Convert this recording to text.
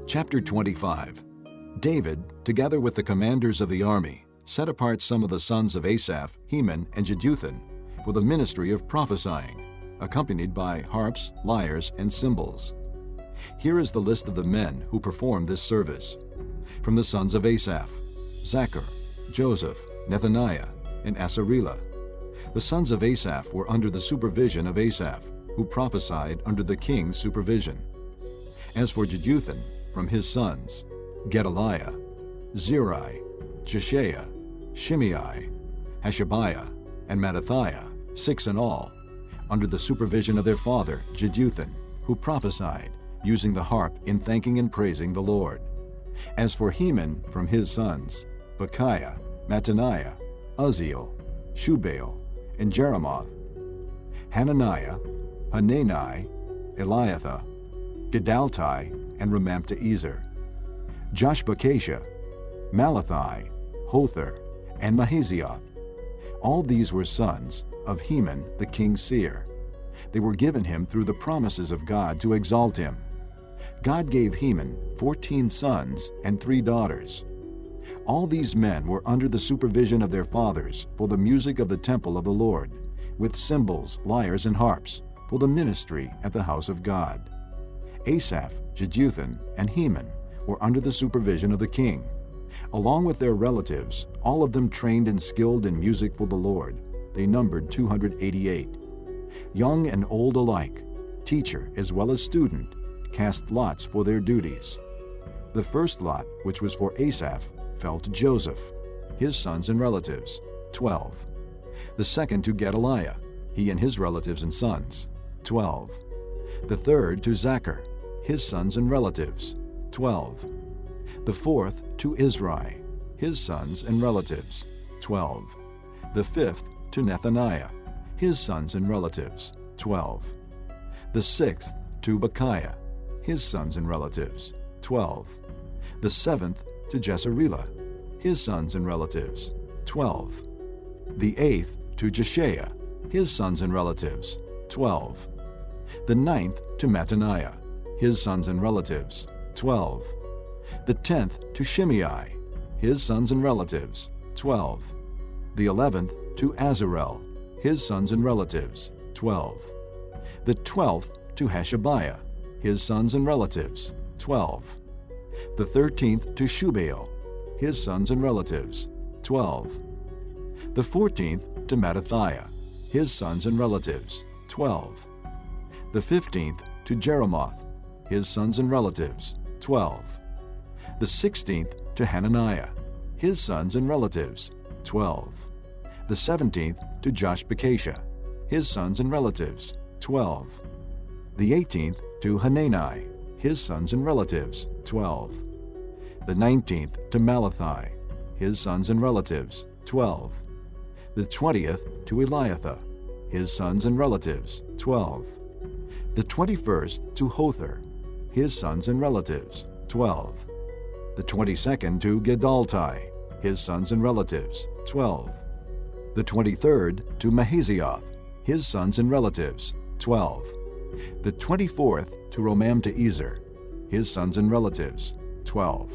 Chapter 25. David, together with the commanders of the army, set apart some of the sons of Asaph, Heman, and Jeduthun for the ministry of prophesying, accompanied by harps, lyres, and cymbals. Here is the list of the men who performed this service. From the sons of Asaph: Zachar, Joseph, Nethaniah, and Asarelah. The sons of Asaph were under the supervision of Asaph, who prophesied under the king's supervision. As for Jeduthun, from his sons: Gedaliah, Zeri, Jeshaiah, Shimei, Hashabiah, and Mattathiah, 6 in all, under the supervision of their father Jeduthun, who prophesied, using the harp in thanking and praising the Lord. As for Heman, from his sons: Bechiah, Mattaniah, Uzziel, Shubael, and Jeremoth. Hananiah, Hanani, Eliathah, Gedalti, and Ramamta-Ezer. Joshbekashah, Malathi, Hother, and Mahazioth. All these were sons of Heman the king's seer. They were given him through the promises of God to exalt him. God gave Heman 14 sons and 3 daughters. All these men were under the supervision of their fathers for the music of the temple of the Lord, with cymbals, lyres, and harps, for the ministry at the house of God. Asaph, Jeduthun, and Heman were under the supervision of the king. Along with their relatives, all of them trained and skilled in music for the Lord, they numbered 288. Young and old alike, teacher as well as student, cast lots for their duties. The first lot, which was for Asaph, fell to Joseph, his sons and relatives, 12. The second to Gedaliah, he and his relatives and sons, 12. The third to Zachar, his sons and relatives, 12. The fourth to Izri, his sons and relatives, 12. The fifth to Nethaniah, his sons and relatives, 12. The sixth to Bechiah, his sons and relatives, 12. The seventh to Jesarela, his sons and relatives, 12. The eighth to Jeshaiah, his sons and relatives, 12. The ninth to Mattaniah, his sons and relatives, 12. The 10th to Shimei, his sons and relatives, 12. The 11th to Azarel, his sons and relatives, 12. The 12th to Hashabiah, his sons and relatives, 12. The 13th to Shubael, his sons and relatives, 12. The 14th to Mattathiah, his sons and relatives, 12. The 15th to Jeremoth, his sons and relatives, 12. The 16th to Hananiah, his sons and relatives, 12. The 17th to Joshbekashah, his sons and relatives, 12. The 18th to Hanani, his sons and relatives, 12. The 19th to Malathi, his sons and relatives, 12. The 20th to Eliathah, his sons and relatives, 12. The 21st to Hother, his sons and relatives, 12. The 22nd to Gedalti, his sons and relatives, 12. The 23rd to Mahazioth, his sons and relatives, 12. The 24th to Ramamta-Ezer, his sons and relatives, 12.